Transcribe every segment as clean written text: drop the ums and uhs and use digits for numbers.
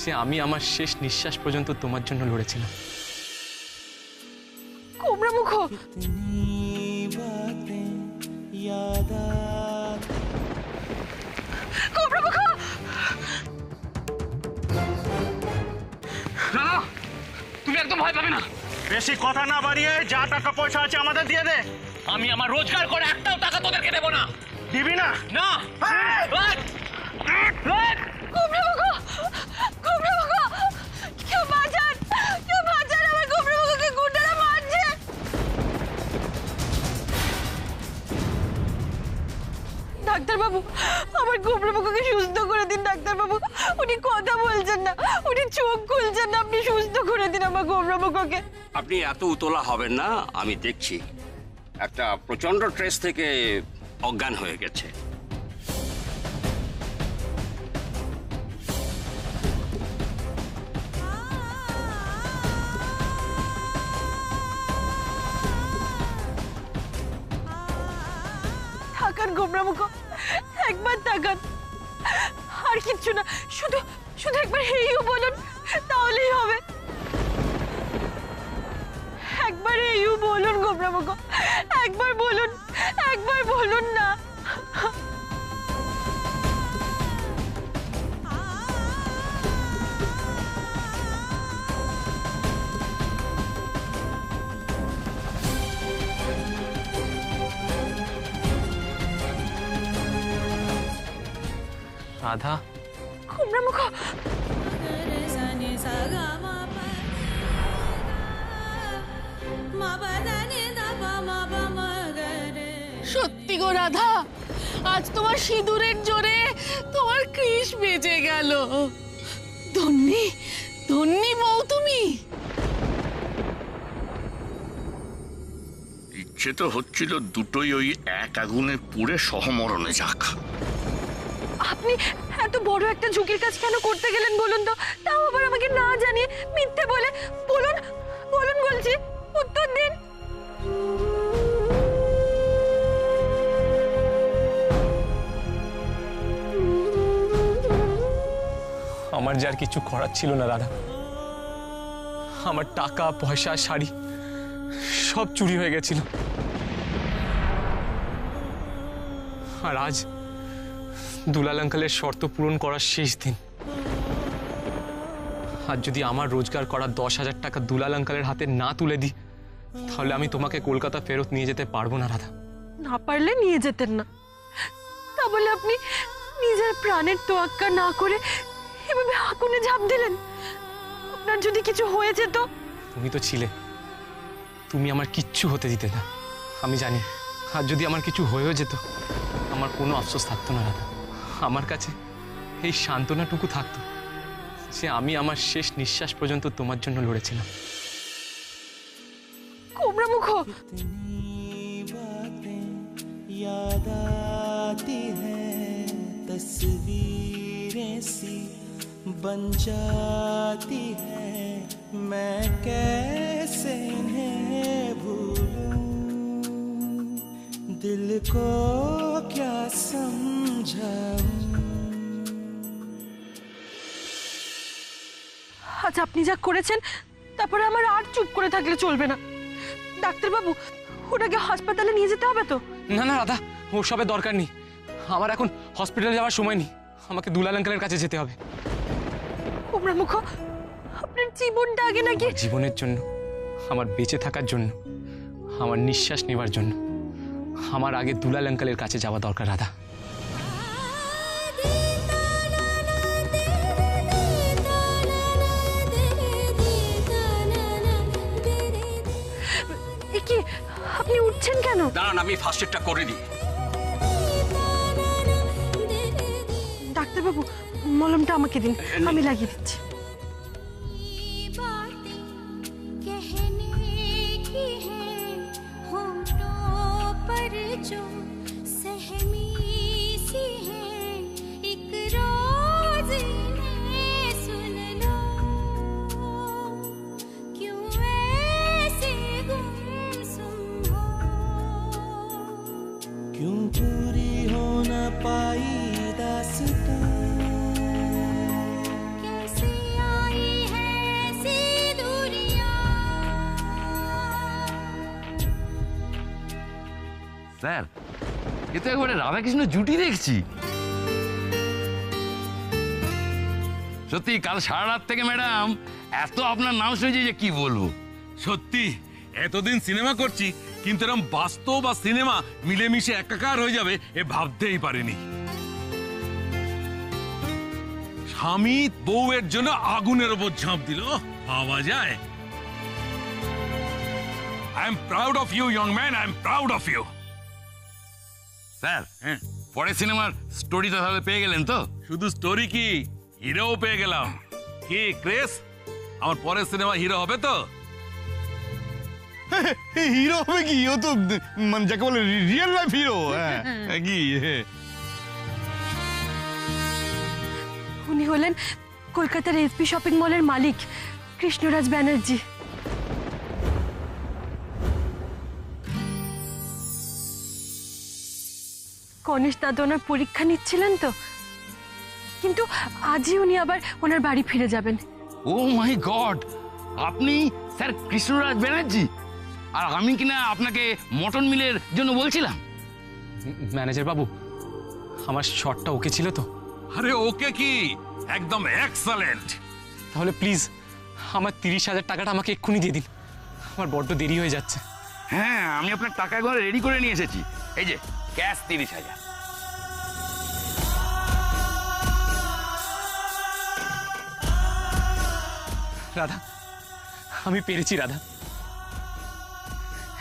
সে আমি আমার শেষ নিঃশ্বাস পর্যন্ত তোমার জন্য লড়েছিলাম। কোবরা মুখ, কোবরা মুখ। না না, তুমি একদম ভয় পাবে না। বেশি কথা না বাড়িয়ে যা টাকা পয়সা আছে আমাদের দিয়ে দে। আমি আমার রোজগার করে একটাও টাকা তোদেরকে দেবো না। দিবি না? না। কোবরা মুখ, কোবরা মুখ, কেউ বাঁচান, কেউ বাঁচান, আমার কোবরা মুখকে গুন্ডারা মারছে। ডাক্তারবাবু, আমার কোবরা মুখকে সুস্থ করে দিন ডাক্তারবাবু। উনি কথা বলছেন না, উনি চোখ খুলছেন না, আপনি সুস্থ করে দিন আমার কোবরা মুখকে। আপনি এত উতলা হবেন না, আমি দেখছি একটা প্রচন্ড স্ট্রেস থেকে অজ্ঞান হয়ে গেছে। তাকান কোবরা মুখ, একবার তাকান, আর কিচ্ছু না, শুধু শুধু একবার হেইও বলুন, তাহলেই হবে। একবার হেইও বলুন কোবরা মুখ, একবার বলুন, একবার বলুন না। রাধা, কোবরা মুখ, সত্যি গো রাধা, আজ তোমার সিঁদুরের জোরে তোমার কৃষ বেজে গেল। ধন্যি ধন্যি বউ তুমি। ইচ্ছে তো হচ্ছিল দুটোই ওই এক আগুনে পুড়ে সহমরণে যাক। আপনি এত বড় একটা ঝুঁকির কাজ কেন করতে গেলেন বলুন তো? তাও আবার আমাকে না জানিয়ে মিথ্যে বলে। বলুন, বলুন বলছি, উত্তর দিন। আমার যে আর কিছু করার ছিল না রাধা। আমার টাকা পয়সা শাড়ি সব চুরি হয়ে গেছিল, আর আজ দুলাল আঙ্কেলের শর্ত পূরণ করার শেষ দিন। আর যদি আমার রোজগার করা 10,000 টাকা দুলাল আঙ্কেলের হাতে না তুলে দিই, তাহলে আমি তোমাকে কলকাতা ফেরত নিয়ে যেতে পারবো না রাধা। না পারলে নিয়ে যেতেন না, তা বলে আপনি নিজের প্রাণের তোয়াক্কা না করে এভাবে আগুনে ঝাঁপ দিলেন। আপনার যদি কিছু হয়ে যেত? তুমি তো ছিলে, তুমি আমার কিচ্ছু হতে দিতে না, আমি জানি। আর যদি আমার কিছু হয়েও যেত, আমার কোনো আফসোস থাকতো না রাধা। আমার কাছে এই সান্ত্বনাটুকু থাকতো যে আমি আমার শেষ নিঃশ্বাস পর্যন্ত তোমার জন্য লড়েছিলাম। কোবরা মুখ, याद आती है तस्वीरें सी बन जाती है, मैं कैसे इन्हें भूलूं, दिल को क्या समझाऊं। আজ আপনি যা করেছেন, তারপরে আমার আর চুপ করে থাকলে চলবে না। ডাক্তারবাবু, ওনাকে হাসপাতালে নিয়ে যেতে হবে তো? না না রাধা, ওসবের দরকার নেই। আমার এখন হসপিটালে যাওয়ার সময় নেই, আমাকে দুলাল আঙ্কেলের কাছে যেতে হবে। কোবরা মুখ, আপনার জীবনটা আগে নাকি? জীবনের জন্য, আমার বেঁচে থাকার জন্য, আমার নিঃশ্বাস নেওয়ার জন্য আমার আগে দুলাল আঙ্কেলের কাছে যাওয়া দরকার রাধা। কি আপনি উঠছেন কেন? দাঁড়ান, আমি ফার্স্ট এডটা করে দিই। ডাক্তারবাবু, মলমটা আমাকে দিন, আমি লাগিয়ে দিচ্ছি। क्यों पूरी हो न पाई दास्तां, कैसे স্যার এ তো একবারে রাধাকৃষ্ণ জুটি দেখছি। সত্যি কাল সারা রাত থেকে ম্যাডাম এত আপনার নাম শুনেছি যে কি বলবো। সত্যি এতদিন সিনেমা করছি, কিন্তু এরকম বাস্তব আর সিনেমা মিলেমিশে একাকার হয়ে যাবে এ ভাবতেই পারিনি। স্বামী বউয়ের জন্য আগুনের ওপর ঝাঁপ দিল, ভাবা যায়? I am proud of you young man, I am proud of you. Sir পরের সিনেমার স্টোরিটা তাহলে পেয়ে গেলেন তো? শুধু স্টোরি কি, হিরোও পেয়ে গেলাম। কি ক্রেস, আমার পরের সিনেমা হিরো হবে তো? হিরো হবে কি, ও তো মানে যাকে বলে রিয়েল লাইফ হিরো। কি উনি হলেন কলকাতার এসপি শপিং মলের মালিক কৃষ্ণরাজ ব্যানার্জি। গণেশ দাদা ওনার পরীক্ষা নিচ্ছিলেন তো, কিন্তু আজই উনি আবার ওনার বাড়ি ফিরে যাবেন। ও মাই গড, আপনি স্যার কৃষ্ণরাজ ব্যানার্জি? আর আমি কিনা আপনাকে মটন মিলের জন্য বলছিলাম। ম্যানেজার বাবু, আমার শটটা ওকে ছিল তো? আরে ওকে কি, একদম এক্সেলেন্ট। তাহলে প্লিজ আমার 30,000 টাকাটা আমাকে এক্ষুনি দিয়ে দিন, আমার বড্ড দেরি হয়ে যাচ্ছে। হ্যাঁ, আমি আপনার টাকা একবার রেডি করে নিয়ে এসেছি। এই যে ক্যাশ 30,000। রাধা, আমি পেরেছি রাধা।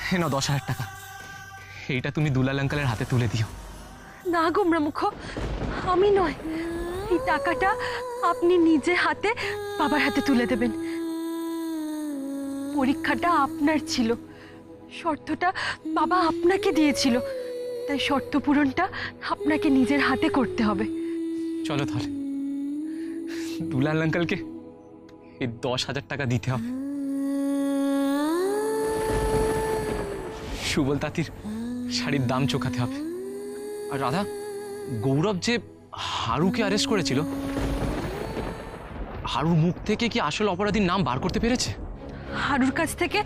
হে নাও 10,000 টাকা, এইটা তুমি দুলাল আঙ্কেলের হাতে তুলে দিও। না গোমরা মুখ, আমি নয়, এই টাকাটা আপনি নিজে হাতে বাবার হাতে তুলে দেবেন। পরীক্ষাটা আপনার ছিল, শর্তটা বাবা আপনাকে দিয়েছিল, তাই শর্ত পূরণটা আপনাকে নিজের হাতে করতে হবে। চলো তাহলে, দুলাল আঙ্কেলকে এই 10,000 টাকা দিতে হবে। সুবল তাঁতির শাড়ির দাম চোকাতে হবে। আর রাধা, গৌরব যে হারুকে অ্যারেস্ট করেছিল, হারুর মুখ থেকে কি আসল অপরাধীর নাম বার করতে পেরেছে? হারুর কাছ থেকে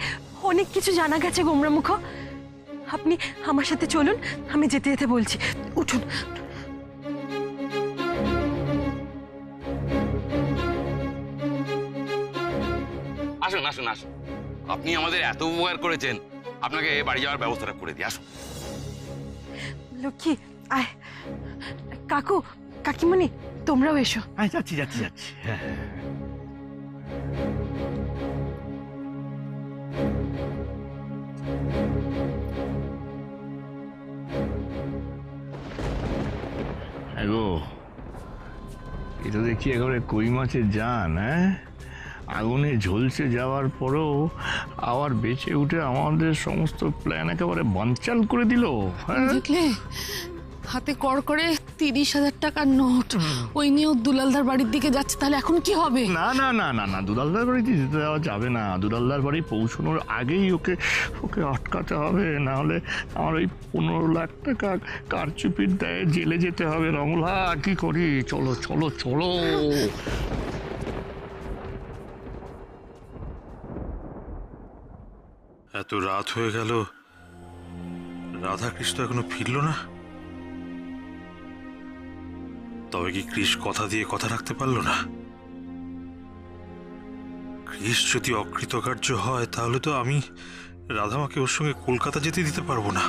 অনেক কিছু জানা গেছে গোমরা মুখ। আপনি আমার সাথে চলুন, আমি যেতে যেতে বলছি, উঠুন। আসুন আসুন আসুন, আপনি আমাদের এত উপকার করেছেন, আপনাকে বাড়ি যাওয়ার ব্যবস্থাটা করে দিই। আসুন। লক্ষ্মী আয়, কাকু কাকিমণি তোমরাও এসো। যাচ্ছি যাচ্ছি যাচ্ছি। গো, এটা দেখি একেবারে কই মাছের জান। হ্যাঁ, আগুনে ঝলসে যাওয়ার পরেও আবার বেঁচে উঠে আমাদের সমস্ত প্ল্যান একেবারে বানচাল করে দিল। হ্যাঁ, দেখলে হাতে কড় করে 30,000 টাকার নোট, ওই নিয়ে দুলালদার বাড়ির দিকে যাচ্ছে। তাহলে এখন কি হবে? না না না না না, দুলালদার বাড়িতে যেতে দেওয়া যাবে না। দুলালদার বাড়ি পৌঁছানোর আগেই ওকে ওকে আটকাতে হবে, না হলে আমার ওই 15 লাখ টাকা কারচুপির দায়ে জেলে যেতে হবে। রমলা, কি করি? চলো চলো চলো। এত রাত হয়ে গেল, রাধাকৃষ্ণ এখনো ফিরল না। তবে কি কৃষ কথা দিয়ে কথা রাখতে পারলো না? কৃষ যদি অকৃতকার্য হয়, তাহলে তো আমি রাধামাকে ওর সঙ্গে কলকাতা যেতে দিতে পারবো না।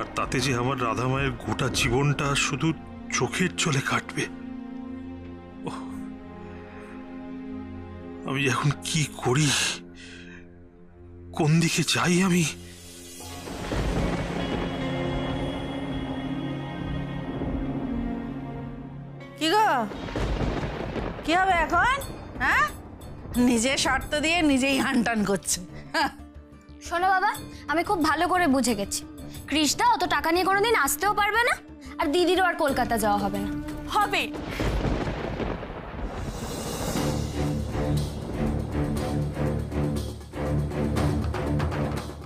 আর তাতে যে আমার রাধামায়ের গোটা জীবনটা শুধু চোখের জলে কাটবে। ওহ, আমি এখন কি করি? কোন দিকে যাই আমি? কি গো, কি হবে এখন? হ্যাঁ, নিজে শর্ত দিয়ে নিজেই হানটান করছে। শোনো বাবা, আমি খুব ভালো করে বুঝে গেছি, কৃষ্ণা অত টাকা নিয়ে কোনোদিন আসতেও পারবে না, আর দিদিরও আর কলকাতা যাওয়া হবে না। হবে।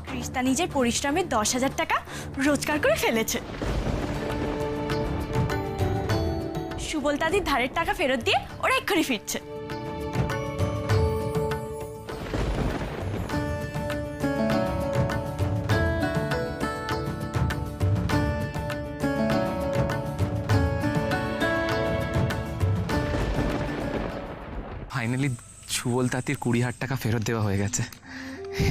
কৃষ্ণা নিজের পরিশ্রমে 10,000 টাকা রোজগার করে ফেলেছে। সুবল দাদির ধারের টাকা ফেরত দিয়ে ওরা এক্ষুনি ফিরছে। সুবল তাঁতির 20,000 টাকা ফেরত দেওয়া হয়ে গেছে।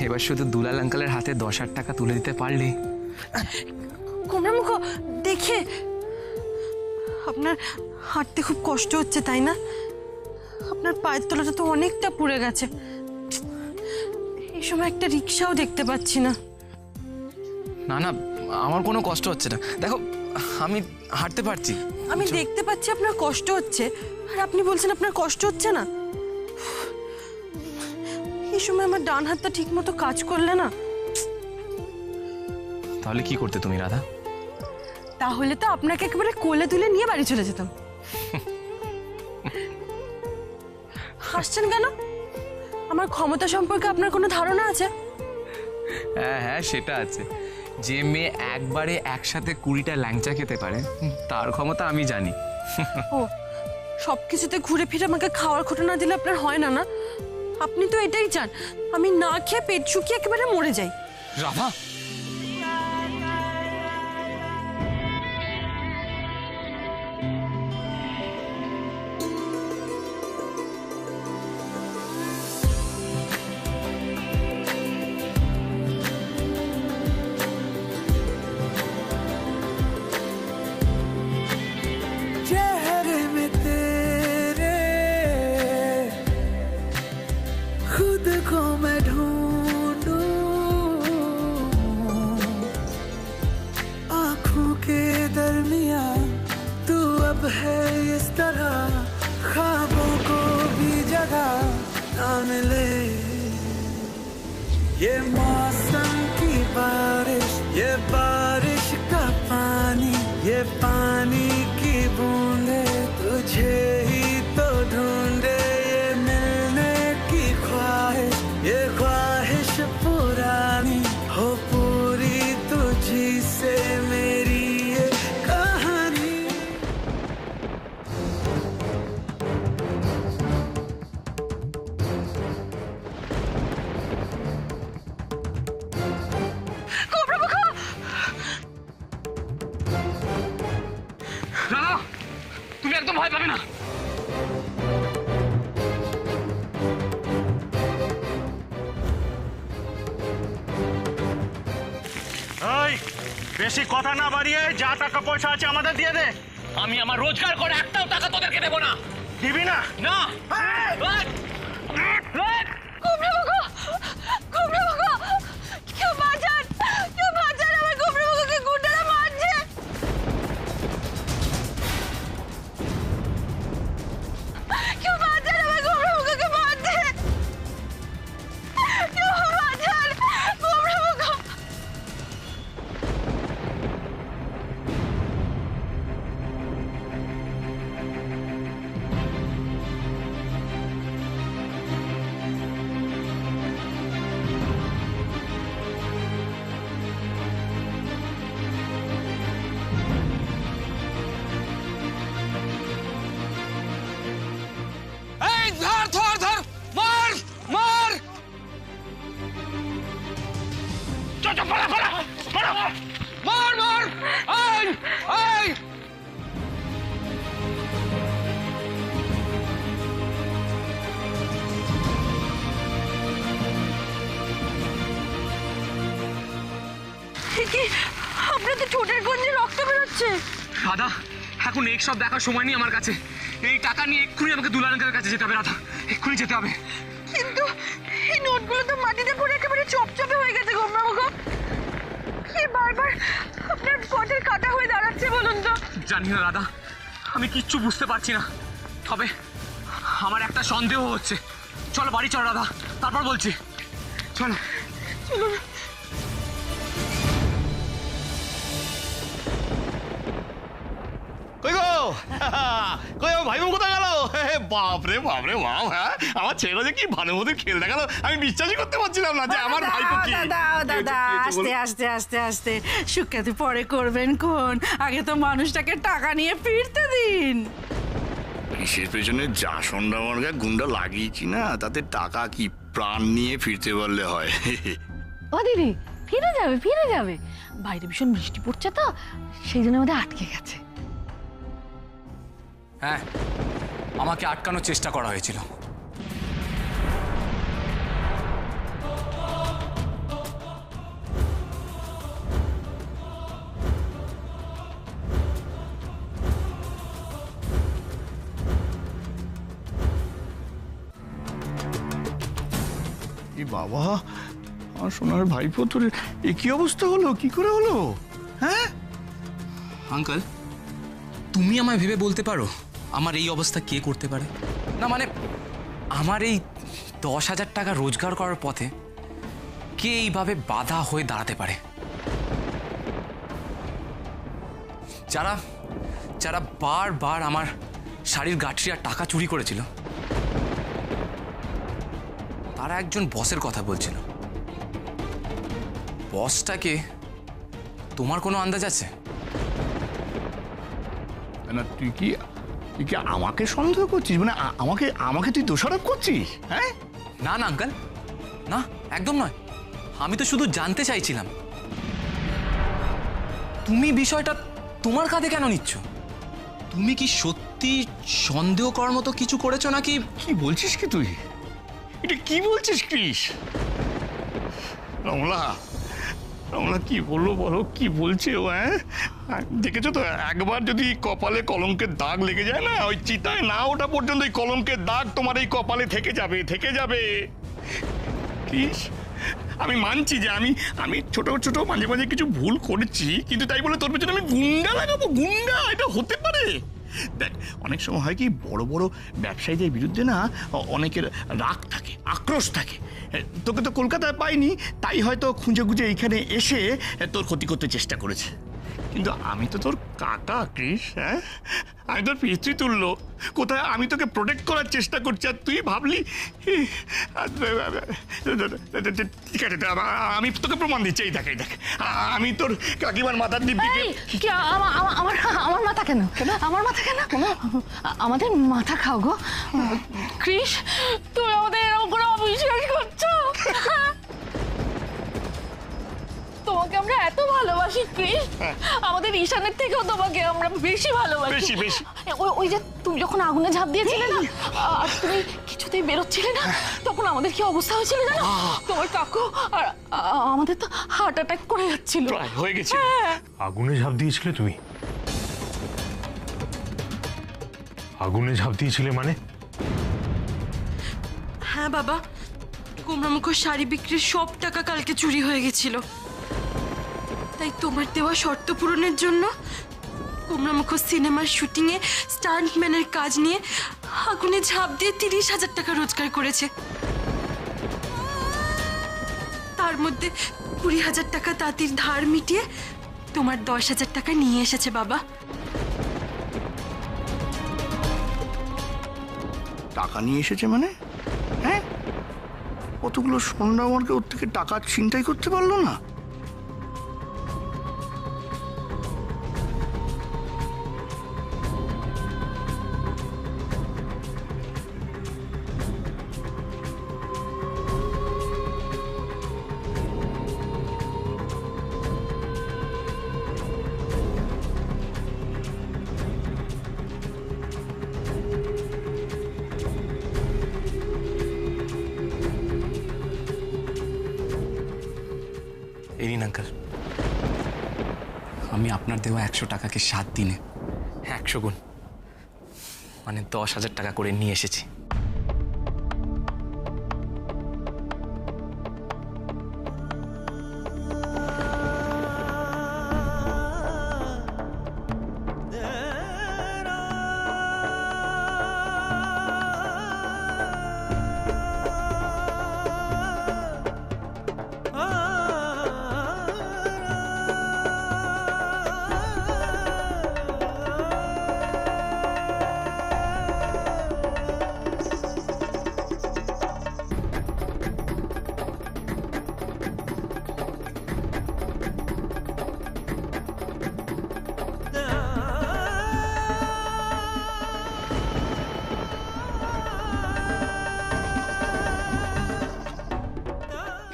এবার শুধু দুলাল আঙ্কালের হাতে 10,000 টাকা তুলে দিতে পারলেই। গোমরামুখ দেখে আপনার হাঁটতে খুব কষ্ট হচ্ছে তাই না? আপনার পায়ের তলাটা তো অনেকটা পুড়ে গেছে। এই সময় একটা রিক্সাও দেখতে পাচ্ছি না। না না, আমার কোনো কষ্ট হচ্ছে না, দেখো আমি হাঁটতে পারছি। আমি দেখতে পাচ্ছি আপনার কষ্ট হচ্ছে, আর আপনি বলছেন আপনার কষ্ট হচ্ছে না। এই সময় আমার ডান হাতটা ঠিক মতো কাজ করলে না। তাহলে কি করতে তুমি রাধা? তাহলে তো আপনাকে একেবারে কোলে তুলে নিয়ে বাড়ি চলে যেতাম। হাসছেন কেন? আমার ক্ষমতা সম্পর্কে আপনার কোনো ধারণা আছে? হ্যাঁ হ্যাঁ, সেটা আছে। যে মেয়ে একবারে একসাথে 20টা ল্যাংচা খেতে পারে তার ক্ষমতা আমি জানি। ও, সবকিছুতে ঘুরে ফিরে আমাকে খাওয়ার ঘটনা দিলে আপনার হয় না না? আপনি তো এটাই চান আমি না খেয়ে পেট শুকিয়ে একেবারে মরে যাই। রাধা, चेहरे में तेरे खुद को मैं ढूंढूं, आंखों के दरमिया तू अब है इस तरह, ख्वाबों को भी जगह ना मिले। ये मौसम की बारिश, ये बारिश का पानी, ये पानी की बूंदे तुझे ही तो ढूंढे। ये मिलने की ख्वाहिश, ये ख्वाहिश पुरानी हो पूरी तुझी से मेरी ये कहानी। রাধা, তুমি একদম ভয় পাবে না। বেশি কথা না বাড়িয়ে যা টাকা পয়সা আছে আমাদের দিয়ে দে। আমি আমার রোজগার করে একটাও টাকা তোদেরকে দেবো না। দিবি না? না। আপনার তো ঠোঁটের গন্ধে রক্ত বেরোচ্ছে। রাধা, এখন এই সব দেখার সময় নেই আমার কাছে। এই টাকা নিয়ে এক্ষুনি আমাকে দুলাল আঙ্কালের কাছে যেতে হবে। রাধা, এক্ষুনি যেতে হবে। কিন্তু এই নোটগুলো তো মাটিতে পড়ে একেবারে চপচপে হয়ে গেছে গোমরামুখ। কি বারবার আপনার পথের কাটা হয়ে দাঁড়াচ্ছে বলুন তো? জানি না রাধা, আমি কিচ্ছু বুঝতে পারছি না। তবে আমার একটা সন্দেহ হচ্ছে। চলো বাড়ি চলো রাধা, তারপর বলছি। চলো চলুন। কই গো, কই আমার ভাই বোন কোথায় গেল? বাপরে বাপরে বাপ, হ্যাঁ আমার ছেলে যে কি ভালো মতো খেল দেখাল, আমি বিশ্বাসই করতে পারছিলাম না যে আমার ভাইপো কি। দাদা আস্তে আস্তে আস্তে আস্তে, সুখ্যাতি পরে করবেন কোন, আগে তো মানুষটাকে টাকা নিয়ে ফিরতে দিন। কিসের পেছনে যা সন্ধ্যা আমার গায়ে গুন্ডা লাগিয়েছি না, তাতে টাকা কি প্রাণ নিয়ে ফিরতে পারলে হয়। ও দিদি, ফিরে যাবে ফিরে যাবে, বাইরে ভীষণ বৃষ্টি পড়ছে তো সেই জন্য আমাদের আটকে গেছে। হ্যাঁ, আমাকে আটকানোর চেষ্টা করা হয়েছিল, বাবা, আমার সোনার ভাইপো, তোর এ কি অবস্থা হলো? কি করে হলো? হ্যাঁ আঙ্কেল, তুমি আমায় ভেবে বলতে পারো আমার এই অবস্থা কে করতে পারে? না মানে আমার এই 10,000 টাকা রোজগার করার পথে কে এইভাবে বাধা হয়ে দাঁড়াতে পারে? যারা যারা বারবার আমার শাড়ির গাঁঠরি আর টাকা চুরি করেছিল, তারা একজন বসের কথা বলছিল। বসটাকে তোমার কোনো আন্দাজ আছে? না, তুই কি আমাকে সন্দেহ করছিস? মানে আমাকে তুই দোষারোপ করছিস? হ্যাঁ, না না আঙ্কেল, না একদম নয়। আমি তো শুধু জানতে চাইছিলাম তুমি বিষয়টা তোমার কাঁধে কেন নিচ্ছ? তুমি কি সত্যি সন্দেহ করার মতো কিছু করেছো নাকি? কি বলছিস কি তুই? এটা কি বলছিস ক্রিস? রমলা কি বললো বলো, কি বলছে ও? হ্যাঁ, দেখেছো তো, একবার যদি কপালে কলঙ্কের দাগ লেগে যায় না, ওই চিতায় না ওটা পর্যন্ত এই কলঙ্কের দাগ তোমার এই কপালে থেকে যাবে। ক্রিস, আমি মানছি যে আমি ছোট মাঝে মাঝে কিছু ভুল করেছি, কিন্তু তাই বলে তোর পেছনে আমি গুন্ডা লাগাবো? গুন্ডা এটা হতে পারে? দেখ, অনেক সময় হয় কি, বড় বড় ব্যবসায়ীদের বিরুদ্ধে না অনেকের রাগ থাকে, আক্রোশ থাকে। তোকে তো কলকাতায় পাইনি, তাই হয়তো খুঁজে এইখানে এসে তোর ক্ষতি করতে চেষ্টা করেছে। কিন্তু আমি তো তোর কাকা ক্রিস, হ্যাঁ, আমি তোর পিতৃ তুল্য। কোথায় আমি তোকে প্রোটেক্ট করার চেষ্টা করছি, আর তুই ভাবলি? ঠিক আছে, আমি তোকে প্রমাণ দিচ্ছি। এই দেখ, আমি তোর কাকিমার মাথার দিব্যিকে। আমার মাথা কেন? আমার মাথা কেন? আমাদের মাথা খাও গো ক্রিস, তুমি আমাদের এরকম করে অবিশ্বাস করছো? তোমাকে আমরা এত ভালোবাসি ক্রিস, আমাদের ঈশানের থেকেও তোমাকে আমরা বেশি ভালোবাসি। বেশি। ওই যে তুমি যখন আগুনে ঝাঁপ দিয়েছিলে না, আর তুমি কিছুতেই বেরোচ্ছিলে না, তখন আমাদের কি অবস্থা হয়েছিল জানো? তোমার কাকু আর আমাদের তো হার্ট অ্যাটাক করে যাচ্ছিল। হয়ে গেছে। আগুনে ঝাঁপ দিয়েছিলে তুমি? আগুনে ঝাঁপ দিয়েছিলে মানে? হ্যাঁ বাবা, কুমড়ামুখ শাড়ি বিক্রির সব টাকা কালকে চুরি হয়ে গেছিল। তাই তোমার দেওয়া শর্ত পূরণের জন্য কুমড়ামুখ সিনেমার শুটিংয়ে স্টান্টম্যানের কাজ নিয়ে আগুনে ঝাঁপ দিয়ে 30,000 টাকা রোজগার করেছে। তার মধ্যে 20,000 টাকা তাঁতির ধার মিটিয়ে তোমার 10,000 টাকা নিয়ে এসেছে বাবা। টাকা নিয়ে এসেছে মানে? হ্যাঁ, কতগুলো সোনা আমাকে ওর থেকে টাকা ছিনতাই করতে পারলো না? এরিন আঙ্কেল, আমি আপনার দেওয়া 100 টাকাকে 7 দিনে 100 গুণ মানে 10,000 টাকা করে নিয়ে এসেছি।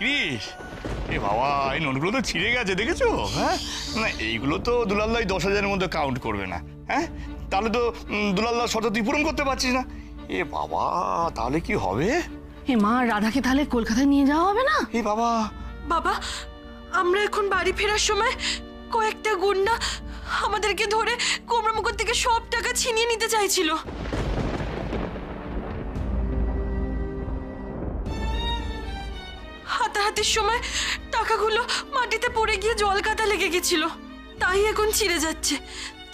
ক্রিস, এ বাবা, এই নোটগুলো তো ছিঁড়ে গেছে, দেখেছো? হ্যাঁ, না এইগুলো তো দুলাল্লাই 10,000-এর মধ্যে কাউন্ট করবে না। হ্যাঁ, তাহলে তো দুলাল্লার শর্ত তুই পূরণ করতে পারছিস না। এ বাবা, তাহলে কি হবে? হে মা, রাধাকে তাহলে কলকাতায় নিয়ে যাওয়া হবে না? এ বাবা, বাবা, আমরা এখন বাড়ি ফেরার সময় কয়েকটা গুন্ডা আমাদেরকে ধরে কুমড়ামুখর থেকে সব টাকা ছিনিয়ে নিতে চাইছিল। মরামতির সময় টাকাগুলো মাটিতে পড়ে গিয়ে জল কাদা লেগে গেছিল, তাই এখন ছিঁড়ে যাচ্ছে।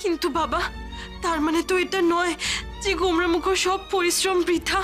কিন্তু বাবা, তার মানে তো এটা নয় যে গোমরামুখো সব পরিশ্রম বৃথা।